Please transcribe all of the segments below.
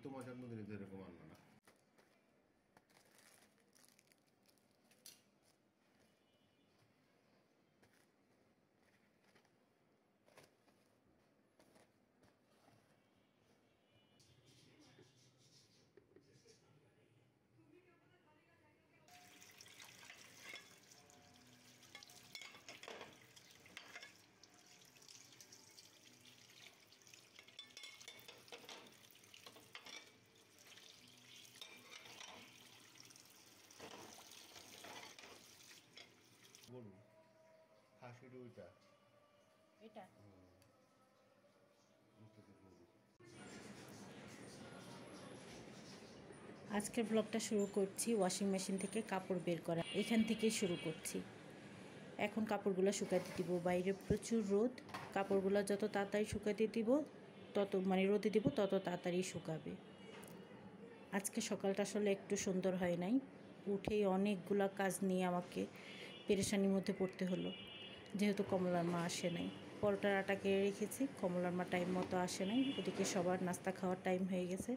তোমার জন্মদিনে তো এরকম আনলো না। বলুন খাসির ওইটা এটা আজকের ব্লগটা শুরু করছি ওয়াশিং মেশিন থেকে কাপড় বের করা, এখান থেকেই শুরু করছি। এখন কাপড়গুলো শুকাতে দিব, বাইরে প্রচুর রোদ। কাপড়গুলো যত তাড়াতাড়ি শুকাতে দিব তত রোদে দিব তত তাড়াতাড়ি শুকাবে। আজকে সকালটা আসলে একটু সুন্দর হয় নাই, উঠেই অনেকগুলা কাজ নিয়ে আমাকে পেরেশানির মধ্যে পড়তে হলো, যেহেতু কমলার মা আসে নাই। পরোটার আটা কেড়ে রেখেছি, কমলার মা টাইম মতো আসে নাই, ওদিকে সবার নাস্তা খাওয়ার টাইম হয়ে গেছে,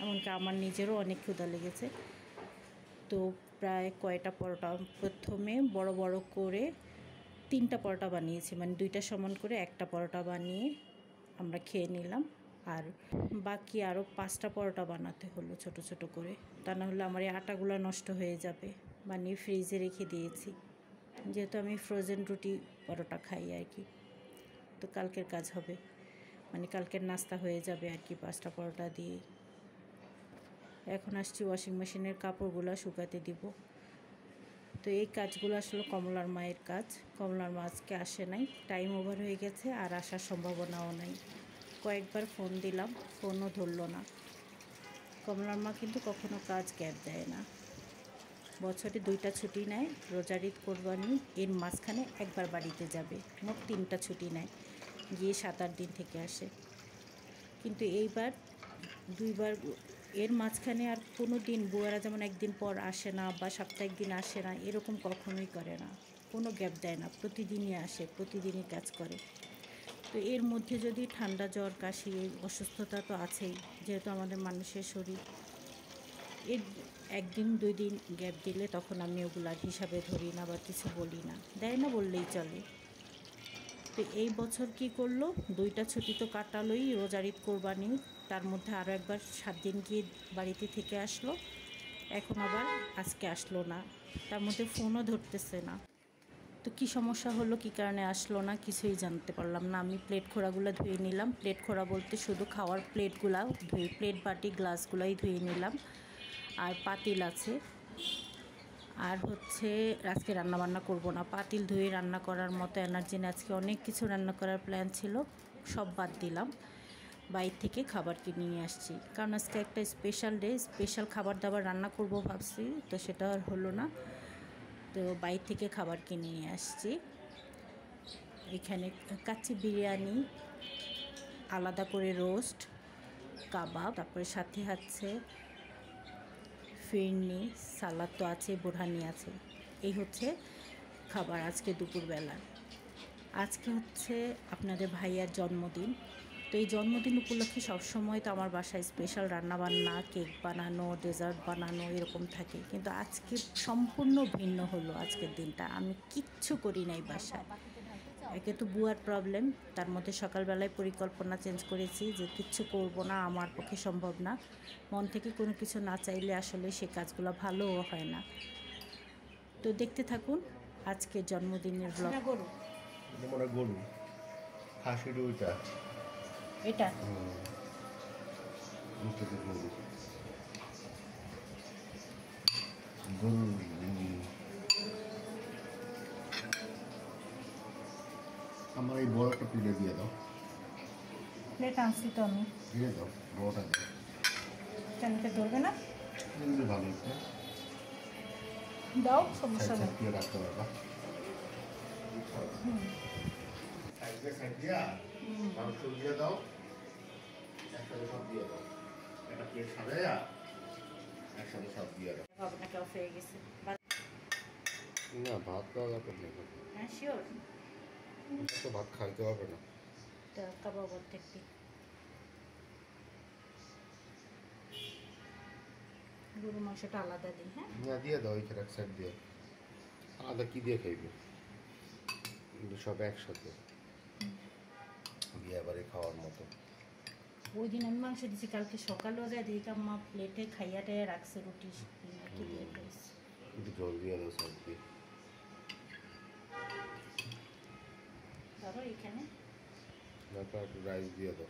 এমনকি আমার নিজেরও অনেক ক্ষুধা লেগেছে। তো প্রায় কয়টা পরোটা, প্রথমে বড় বড় করে 3টা পরোটা বানিয়েছি, 2টা সমান করে একটা পরোটা বানিয়ে আমরা খেয়ে নিলাম। আর বাকি আরও 5টা পরোটা বানাতে হলো ছোট ছোট করে, তা না হলে আমার এই আটাগুলো নষ্ট হয়ে যাবে। বানিয়ে ফ্রিজে রেখে দিয়েছি, যেহেতু আমি ফ্রোজেন রুটি পরোটা খাই আর কি। তো কালকের কাজ হবে, কালকের নাস্তা হয়ে যাবে আর কি 5টা পরোটা দিয়ে। এখন আসছি ওয়াশিং মেশিনের কাপড়গুলো শুকাতে দিব। তো এই কাজগুলো আসলে কমলার মায়ের কাজ। কমলার মা আজকে আসে নাই, টাইম ওভার হয়ে গেছে, আর আসার সম্ভাবনাও নাই। কয়েকবার ফোন দিলাম, ফোনও ধরল না। কমলার মা কিন্তু কখনো কাজ গ্যাপ দেয় না, বছরে 2টা ছুটি নেয়, রোজার ঈদ কোরবানি, এর মাঝখানে একবার বাড়িতে যাবে, মোট 3টা ছুটি নেয়, গিয়ে 7-8 দিন থেকে আসে। কিন্তু এইবার 2বার, এর মাঝখানে আর কোনো দিন বুয়ারা যেমন একদিন পর আসে না বা সপ্তাহে একদিন আসে না, এরকম কখনোই করে না, কোনো গ্যাপ দেয় না, প্রতিদিনই আসে, প্রতিদিনই কাজ করে। তো এর মধ্যে যদি ঠান্ডা জ্বর কাশি অসুস্থতা তো আছেই, যেহেতু আমাদের মানুষের শরীর, এর 1 দিন 2 দিন গ্যাপ দিলে তখন আমি ওগুলার হিসাবে ধরি না বা কিছু বলি না, দেয় না বললেই চলে। তো এই বছর কি করলো, 2টা ছুটি তো কাটালোই, রোজার ঈদ কোরবানি, তার মধ্যে আরও একবার 7 দিন গিয়ে বাড়িতে থেকে আসলো, এখন আবার আজকে আসলো না, তার মধ্যে ফোনও ধরতেছে না। তো কী সমস্যা হলো, কী কারণে আসলো না, কিছুই জানতে পারলাম না। আমি প্লেট খোড়াগুলো ধুয়ে নিলাম, প্লেট খোড়া বলতে শুধু খাওয়ার প্লেটগুলো ধুয়ে, প্লেট বাটি গ্লাসগুলোই ধুয়ে নিলাম, আর পাতিল আছে। আর হচ্ছে আজকে রান্নাবান্না করব না, পাতিল ধুয়ে রান্না করার মতো এনার্জি নেই, আজকে অনেক কিছু রান্না করার প্ল্যান ছিল, সব বাদ দিলাম। বাইরে থেকে খাবার কিনে নিয়ে আসছি, কারণ আজকে একটা স্পেশাল ডে, স্পেশাল খাবার দাবার রান্না করব ভাবছি, তো সেটা আর হলো না। তো বাইরে থেকে খাবার কিনে নিয়ে আসছি। এখানে কাচ্চি বিরিয়ানি, আলাদা করে রোস্ট, কাবাব, তারপরে সাথে আছে ফিরনি, সালাদ তো আছে, বোরহানি আছে। এই হচ্ছে খাবার আজকে দুপুরবেলা। আজকে হচ্ছে আপনাদের ভাইয়ার জন্মদিন, তো এই জন্মদিন উপলক্ষে সবসময় তো আমার বাসায় স্পেশাল রান্নাবান্না, কেক বানানো, ডেজার্ট বানানো এরকম থাকে, কিন্তু আজকে সম্পূর্ণ ভিন্ন হলো। আজকের দিনটা আমি কিচ্ছু করি নাই বাসায়, একে তো বুয়ার প্রবলেম, তার মধ্যে সকালবেলায় পরিকল্পনা চেঞ্জ করেছি যে কিচ্ছু করব না, আমার পক্ষে সম্ভব না, মন থেকে কোনো কিছু না চাইলে আসলে সে কাজগুলো ভালোও হয় না। তো দেখতে থাকুন আজকের জন্মদিনের ব্লগ। গরু খাসির ওইটা এটা গরু, আমার এই বড় একটা প্লেটে দিয়ে দাও। প্লেট আনছি তো আমি, দিয়ে দাও বড়টা দিয়ে। কেনকে ধরবে না, ভালো হচ্ছে, দাও, সমস্যা নেই। দিয়ে রাখতে পারবা। সাইড দিয়া মাংস দিয়ে দাও, একসাথে সব দিয়ে দাও, একটা প্লেট সাজাইয়া একসাথে সব দিয়ে দাও। আপনাকে অফ হয়ে গেছে না, ভাত দেওয়া দরকার নেই, হ্যাঁ শিওর, তো ভাত খাইতে হবে না। কাবাব অর্ধেক দিন। গরু মাংসটা আলাদা দিই, হ্যাঁ? না দিয়ে দাও ওইখানে এক সাইড দিয়ে। আলাদা কি দিয়ে খাইবে? এগুলো সব একসাথে বিয়ে বাড়ি খাওয়ার মতো। ওই দিন আমি মাংস দিয়েছি, কালকে সকালেও যায় দেখি আম্মা প্লেটে খাইয়া টাইয়া রাখছে রুটি কি দিয়ে খাইছে। একটু জল দিয়ে দাও সাইড দিয়ে। ধরো এখানে তারপর একটু রাইস দিয়ে দাও।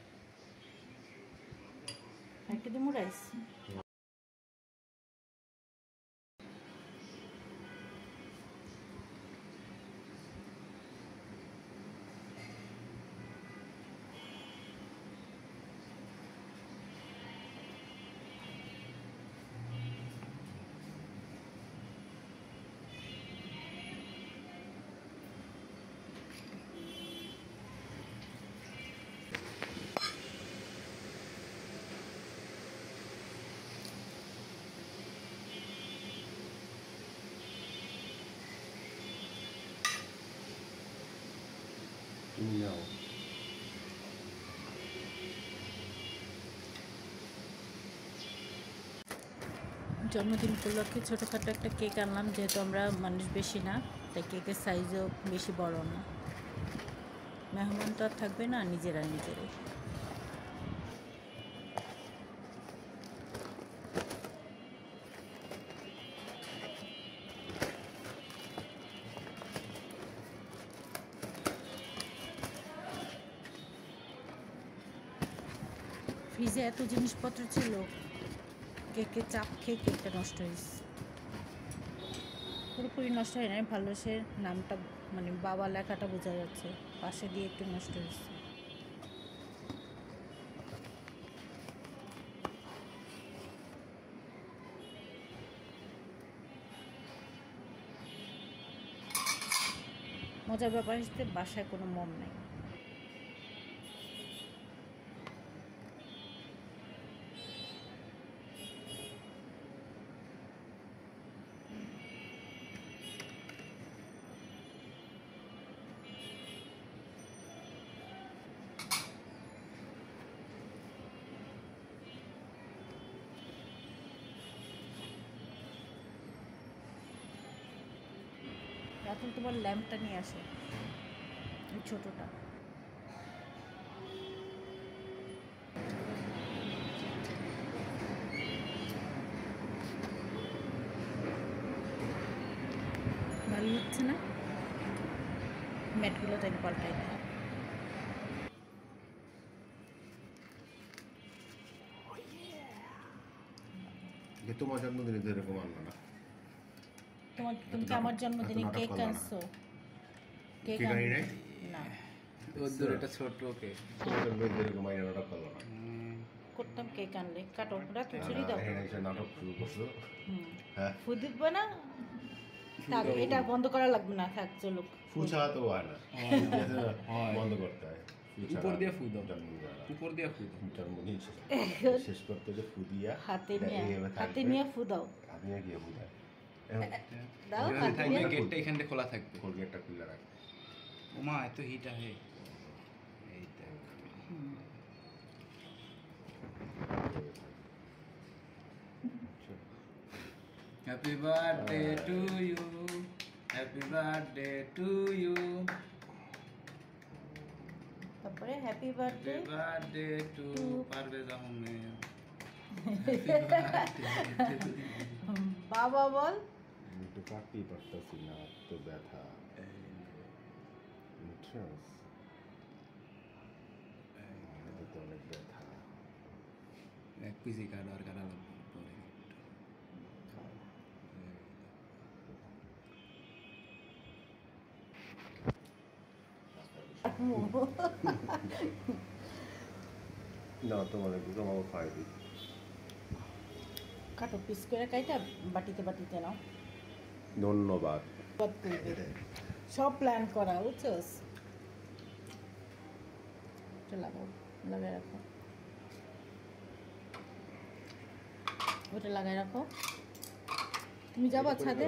একটা দিমু রাইস। তুমি নাও। জন্মদিন উপলক্ষে ছোটোখাটো একটা কেক আনলাম, যেহেতু আমরা মানুষ বেশি না তাই কেকের সাইজও বেশি বড় না। মেহমান তো আর থাকবে না, নিজেরাই। ফ্রিজে এত জিনিসপত্র ছিল, কেকের চাপ খেয়ে কেকটা নষ্ট হয়েছে। পুরোপুরি নষ্ট হয় নাই, ভালো সে নামটা মানে বাবা লেখাটা বোঝা যাচ্ছে, পাশে দিয়ে একটু নষ্ট হয়েছে। মজার ব্যাপার হচ্ছে বাসায় কোনো মম নাই। এখন তোমার ল্যাম্পটা নিয়ে আসো, এই ছোটোটা। ভালো হচ্ছে না, ম্যাটগুলো তাই পাল্টাই না। তোমার জন্মদিনে তো এরকম আনলো না। তুমি কি আমার জন্মদিনে কেক আনছো? কেক আনি নাই না, ওদের এটা ছোট কেক। তোমার মেয়েদের এরকম আইনা নাটক করলো না। করতাম কেক আনলে কাটো পুরা তুচুরি দাও। এখানে এসে নাটক শুরু করছো। হ্যাঁ ফু দিবে না, থাক এটা বন্ধ করা লাগবে না, থাক চলুক। ফুছা তো হয় না, বন্ধ করতে হয়। উপর দিয়ে ফু দাও, উপর দিয়ে ফু দাও। জন্মদিন শেষ করতে যে ফু দিয়া হাতে নিয়ে ফু দাও। হাতে নিয়ে গিয়ে ফু দেয়। দাও এভাবে হাতে থাকবে, নিয়ে। গেটটা এখান থেকে খোলা থাকবে। কোলগেটটা খুলে রাখ। ওমা এত হিট আহে। এই দেখ। Happy birthday to you, happy birthday to you, তারপরে happy birthday happy birthday to Parvez Ahmed. বাবা বল। আমি একটু কাটতেই পারতেছি না, তো ব্যথা। তো অনেক ব্যথা। এক পিসি কাটা আর কাটা লাগবে পরে। না তোমার তোমাকে খাই দিই। কাটো পিস করে কাইটা বাটিতে নাও। ধন্যবাদ। সব প্ল্যান করা, বুঝছস? লাগাও, লাগাই রাখো, ওটা লাগাই রাখো। তুমি যাবা ছাদে?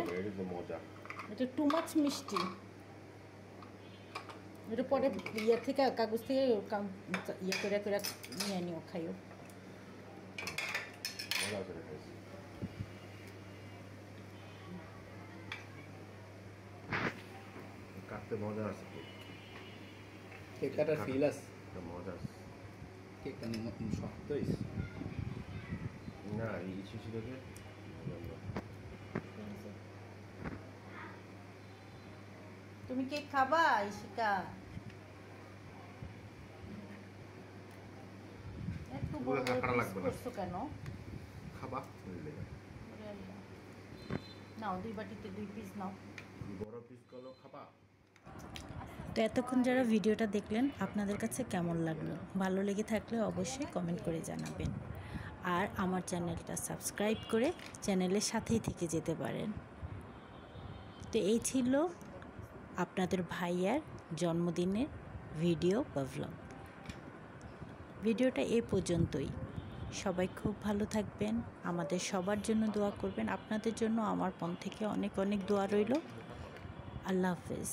মজা। এটা টু মাছ মিষ্টি, এটা পরে ইয়ে থেকে কাগজ থেকে ইয়ে করে নিয়ে নিও, খাইও। মজা করে খাইছি। মজা আছে কেক। কেক কাটার ফিল আছে। এটা মজা আছে। কেকটা শক্ত হয়েছে। না এই শিশু দেখে তুমি কেক খাবা ইশিকা? একটু বড় এগুলো কাটা লাগবে না। করছো কেন? খাবা ওরে আল্লাহ। নাও 2 বাটিতে 2 পিস নাও। বড় পিস করলেও খাবা। তো এতক্ষণ যারা ভিডিওটা দেখলেন আপনাদের কাছে কেমন লাগলো? ভালো লেগে থাকলে অবশ্যই কমেন্ট করে জানাবেন। আর আমার চ্যানেলটা সাবস্ক্রাইব করে চ্যানেলের সাথেই থেকে যেতে পারেন। তো এই ছিল আপনাদের ভাইয়ার জন্মদিনের ভিডিও বা ভ্লগ। ভিডিওটা এ পর্যন্তই। সবাই খুব ভালো থাকবেন, আমাদের সবার জন্য দোয়া করবেন। আপনাদের জন্য আমার মন থেকে অনেক অনেক দোয়া রইল। আল্লাহ হাফেজ।